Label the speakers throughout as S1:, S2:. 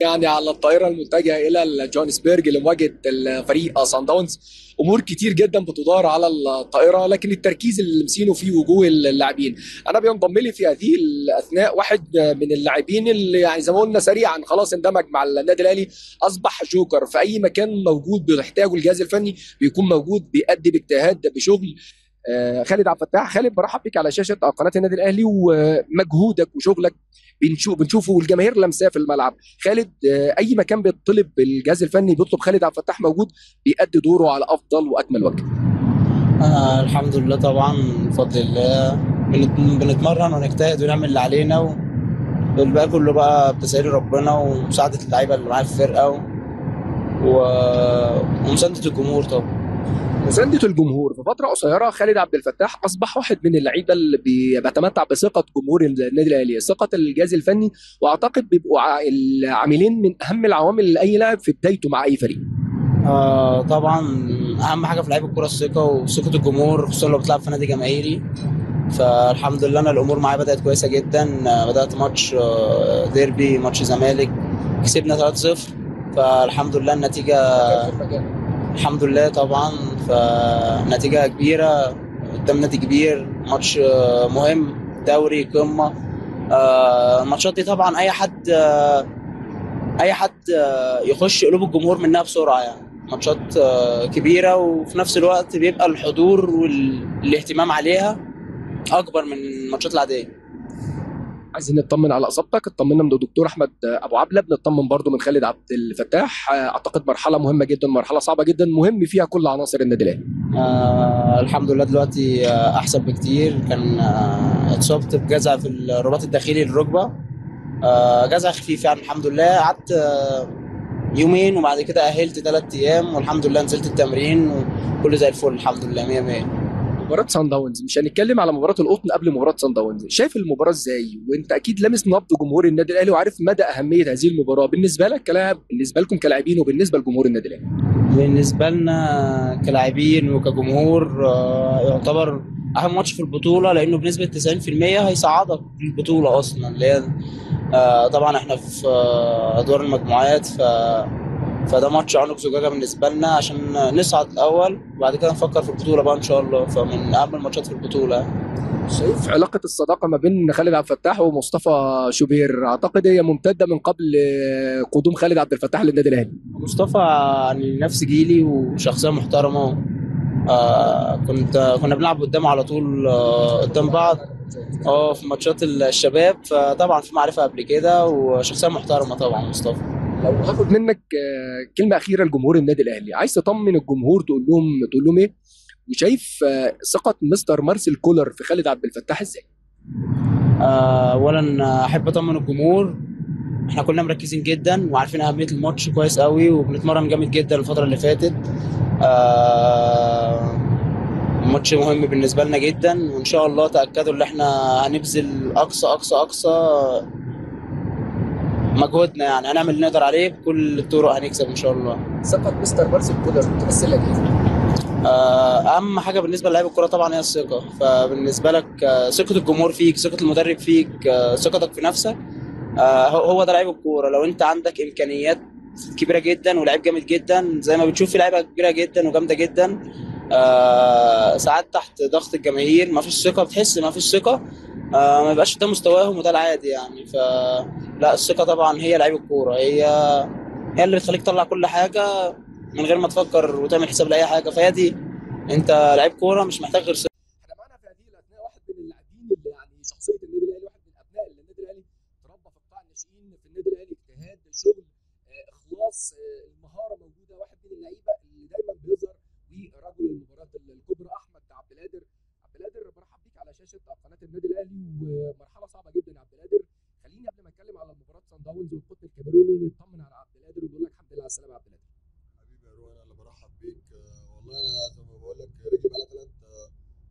S1: يعني على الطائرة المتجهة إلى جوهانسبرج لمواجهة الفريق صن داونز. أمور كتير جدا بتدار على الطائرة، لكن التركيز اللي لمسينه في وجوه اللاعبين. أنا بينضم لي في هذه الأثناء واحد من اللاعبين اللي يعني زي ما قلنا سريعا خلاص اندمج مع النادي الأهلي، أصبح جوكر في أي مكان موجود بيحتاجه الجهاز الفني بيكون موجود، بيأدي باجتهاد بشغل. خالد عبد الفتاح. خالد، برحب بك على شاشة قناة النادي الأهلي، ومجهودك وشغلك بنشوفه والجماهير لمساه في الملعب. خالد، اي مكان بيطلب الجهاز الفني بيطلب خالد عبد الفتاح موجود، بيأدي دوره على افضل واكمل وجه.
S2: الحمد لله طبعا، بفضل الله. بنتمرن ونجتهد ونعمل اللي علينا، والباقي كله بقى بتسهيل ربنا ومساعدة اللعيبة اللي معايا في الفرقة و... ومساندة الجمهور طبعا.
S1: مساندة الجمهور. في فترة قصيرة خالد عبد الفتاح أصبح واحد من اللعيبة اللي بيتمتع بثقة جمهور النادي الأهلي، ثقة الجهاز الفني، وأعتقد بيبقوا العاملين من أهم العوامل لأي لاعب في بدايته مع أي فريق.
S2: طبعا، أهم حاجة في لعيب الكورة الثقة وثقة الجمهور، خصوصا لو بتلعب في نادي جماهيري. فالحمد لله أنا الأمور معايا بدأت كويسة جدا. بدأت ماتش ديربي، ماتش زمالك، كسبنا 3-0. فالحمد لله النتيجة. الحمد لله طبعا. فنتيجة كبيرة قدام نادي كبير، ماتش مهم، دوري قمة. الماتشات دي طبعا أي حد يخش قلوب الجمهور منها بسرعة، يعني ماتشات كبيرة، وفي نفس الوقت بيبقى الحضور والاهتمام عليها أكبر من الماتشات العادية.
S1: عايزين نطمن على اصابتك. اطمنا من الدكتور احمد ابو عبله، بنطمن برضو من خالد عبد الفتاح. اعتقد مرحله مهمه جدا، مرحله صعبه جدا، مهم فيها كل عناصر النادي الاهلي.
S2: الحمد لله دلوقتي أحسن بكتير. كان اتصبت بجزع في الرباط الداخلي للركبة. جزع خفيف يعني، الحمد لله. قعدت يومين وبعد كده أهلت 3 أيام، والحمد لله نزلت التمرين وكله زي الفل، الحمد لله مية مية.
S1: مباراة سان داونز، مش هنتكلم على مباراة القطن قبل مباراة سان داونز. شايف المباراة ازاي؟ وانت اكيد لامس نبض جمهور النادي الاهلي وعارف مدى اهمية هذه المباراة بالنسبة لك كلاعب، بالنسبة لكم كلاعبين، وبالنسبة لجمهور النادي الاهلي.
S2: بالنسبة لنا كلاعبين وكجمهور يعتبر أهم ماتش في البطولة، لأنه بنسبة 90% هيصعدك البطولة أصلا، اللي هي طبعا احنا في أدوار المجموعات. فده ماتش عنق زجاجة بالنسبة لنا عشان نصعد الأول، وبعد كده نفكر في البطولة بقى إن شاء الله. فمن أهم الماتشات في البطولة.
S1: شايف علاقة الصداقة ما بين خالد عبد الفتاح ومصطفى شوبير؟ اعتقد هي ممتدة من قبل قدوم خالد عبد الفتاح للنادي الاهلي.
S2: مصطفى يعني نفس جيلي وشخصية محترمة. كنا بنلعب قدامه على طول، قدام بعض في ماتشات الشباب. فطبعا في معرفة قبل كده، وشخصية محترمة طبعا مصطفى.
S1: لو هاخد منك كلمة أخيرة لجمهور النادي الأهلي، عايز تطمن الجمهور تقول لهم إيه؟ وشايف ثقة مستر مارسيل كولر في خالد عبد الفتاح إزاي؟
S2: أولا أحب أطمن الجمهور. احنا كنا مركزين جدا وعارفين أهمية الماتش كويس قوي، وبنتمرن جامد جدا الفترة اللي فاتت. آه، ماتش مهم بالنسبة لنا جدا، وإن شاء الله تأكدوا إن احنا هنبذل أقصى أقصى أقصى مجهودنا، يعني هنعمل اللي نقدر عليه بكل الطرق، هنكسب إن شاء الله.
S1: ثقة مستر مارسيل كولر بتمثل لك إيه؟
S2: اهم حاجه بالنسبه للاعب الكوره طبعا هي الثقه. فبالنسبه لك ثقه الجمهور فيك، ثقه المدرب فيك، ثقتك في نفسك. هو ده لعيب الكوره. لو انت عندك امكانيات كبيره جدا ولاعيب جامد جدا، زي ما بتشوف في لعيبه كبيره جدا وجامده جدا، ساعات تحت ضغط الجماهير ما فيش ثقه، بتحس ما فيش ثقه، ما يبقاش ده مستواهم، وده العادي يعني. فلا، الثقه طبعا هي لعيب الكوره، هي اللي بتخليك تطلع كل حاجه من غير ما تفكر وتعمل حساب لاي حاجه. فهي دي، انت لعيب كوره مش محتاج غير ثقه.
S1: احنا معانا في هذه الاثناء واحد من اللاعبين اللي يعني شخصيه النادي الاهلي، واحد من ابناء النادي الاهلي، تربى في قطاع الناشئين في النادي الاهلي، اجتهاد، شغل، اخلاص، المهاره موجوده، واحد من اللعيبه اللي دايما بيظهر. ورجل المباراه الكبرى احمد عبد القادر. عبد القادر، برحب بيك على شاشه قناه النادي الاهلي، ومرحله صعبه جدا يا عبد القادر. خليني قبل ما اتكلم على مباراه سان داونز والقطن الكاميروني نطمن على عبد القادر ونقول لك الحمد لله على السلامه يا عبد القادر.
S3: حبيبي يا روان، انا اللي برحب بيك. والله أنا زي ما بقول لك رجلي بقى لها 3 اسابيع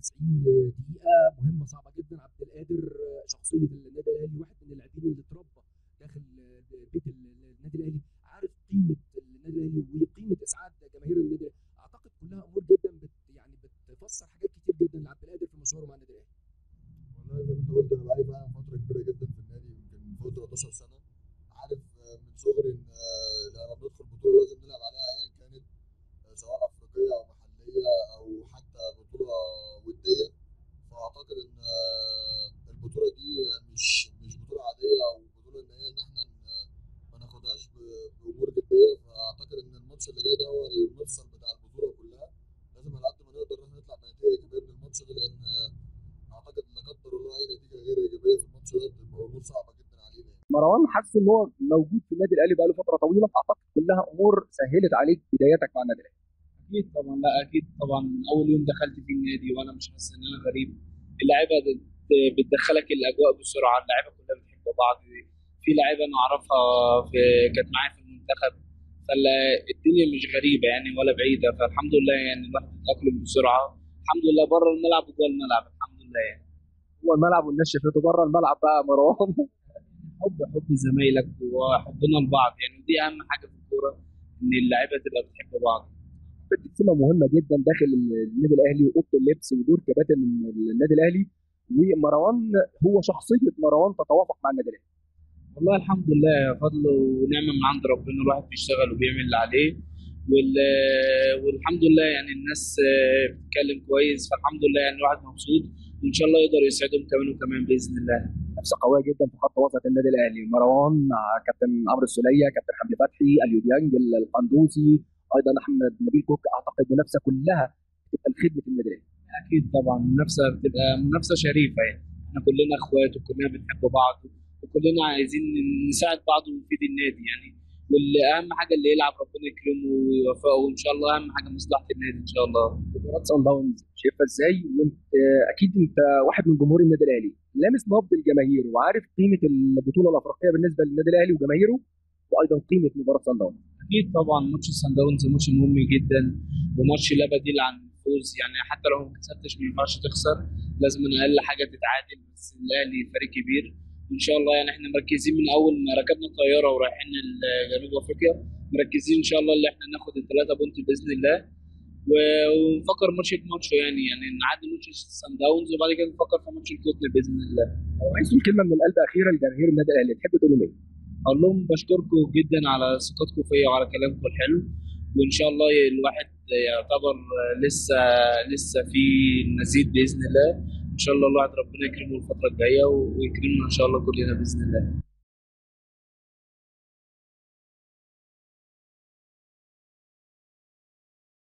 S1: 90 دقيقة مهمة صعبة جدا. عبد القادر شخصية النادي الأهلي، واحد من اللاعبين اللي اتربى داخل بيت النادي الأهلي، عارف قيمة النادي الأهلي وقيمة إسعاد جماهير النادي الأهلي. أعتقد كلها أمور جدا يعني بتفسر حاجات كتير جدا لعبد القادر في مشواره مع النادي الأهلي.
S3: والله زي ما انت قلت انا بقالي فعلا فتره كبيره جدا في النادي، يمكن فوق 13 سنه. عارف من صغري ان لما بندخل بطوله لازم نلعب عليها ايا كانت، سواء افريقيه او محليه او حتى بطوله وديه. فاعتقد ان البطوله دي مش بطوله عاديه، او بطوله ان هي ان احنا ما ناخدهاش بامور جديه. فاعتقد ان الماتش اللي جاي ده هو المفصل بتاع البطوله كلها. لازم على قد ما نقدر ان احنا نطلع بنتيجه ايجابيه من الماتش ده، لان اعتقد لا قدر الله اي نتيجه غير ايجابيه في الماتش ده بتبقى امور صعبه جدا علينا يعني.
S1: مروان، حاسس إن هو موجود في النادي الأهلي بقاله فترة طويلة، أعتقد كلها أمور سهلت عليك بدايتك مع النادي الأهلي.
S4: اكيد طبعا، لا اكيد طبعا، من اول يوم دخلت في النادي وانا مش حاسس ان انا غريب. اللعيبه بتدخلك الاجواء بسرعه، اللعيبه كلها بتحب بعض. في لعيبه انا اعرفها في كانت معايا في المنتخب، فالدنيا مش غريبه يعني ولا بعيده، فالحمد لله يعني الواحد اتاقلم بسرعه. الحمد لله بره الملعب وجوه الملعب الحمد لله يعني.
S1: هو الملعب والناس شافته بره الملعب بقى يا مروان.
S4: حب زمايلك وحبنا لبعض يعني، ودي اهم حاجه في الكوره، ان اللعيبه تبقى بتحب بعض.
S1: سمة مهمة جدا داخل النادي الأهلي وأوضة اللبس ودور كباتن النادي الأهلي. ومروان، هو شخصية مروان تتوافق مع النادي الأهلي.
S4: والله الحمد لله، فضل ونعمة من عند ربنا، الواحد بيشتغل وبيعمل اللي عليه والحمد لله يعني الناس بتتكلم كويس، فالحمد لله يعني الواحد مبسوط، وإن شاء الله يقدر يسعدهم كمان وكمان بإذن الله.
S1: نفسه قوية جدا في خط وسط النادي الأهلي. مروان مع كابتن عمرو السولية، كابتن حمدي فتحي، اليو ديانج، القندوسي، أيضا أحمد نبيل كوك. أعتقد منافسة كلها تبقى لخدمة النادي الأهلي.
S4: أكيد طبعا، منافسة بتبقى منافسة شريفة يعني، احنا كلنا اخوات وكلنا بنحب بعض، وكلنا عايزين نساعد بعض ونفيد النادي يعني. والاهم حاجه اللي يلعب ربنا يكرمه ويوفقه، وان شاء الله اهم حاجه مصلحه النادي ان شاء الله.
S1: مباراة سان داونز شايفها ازاي؟ وانت اكيد انت واحد من جمهور النادي الاهلي، لامس نبض الجماهير وعارف قيمة البطولة الافريقية بالنسبة للنادي الاهلي وجماهيره، وايضا قيمة مباراة سان داونز.
S4: اكيد طبعا، ماتش السان داونز ماتش مهم جدا، وماتش لا بديل عن الفوز يعني، حتى لو ما كسبتش ما ينفعش تخسر، لازم من اقل حاجه تتعادل. بس الاهلي فريق كبير، وان شاء الله يعني احنا مركزين من اول ما ركبنا الطياره ورايحين جنوب افريقيا، مركزين ان شاء الله اللي احنا ناخد الثلاثه بونت باذن الله، ونفكر ماتش بماتش يعني نعدي ماتش السان داونز وبعد كده نفكر في ماتش القطن باذن الله.
S1: عايز تقول كلمة من القلب أخيرة لجماهير النادي الاهلي، تحب تقول لهم ايه؟
S4: اقول لهم بشكركم جدا على ثقتكم فيا وعلى كلامكم الحلو، وان شاء الله الواحد يعتبر لسه في مزيد باذن الله. ان شاء الله الواحد ربنا يكرمه الفتره الجايه ويكرمنا ان شاء الله كلنا باذن الله.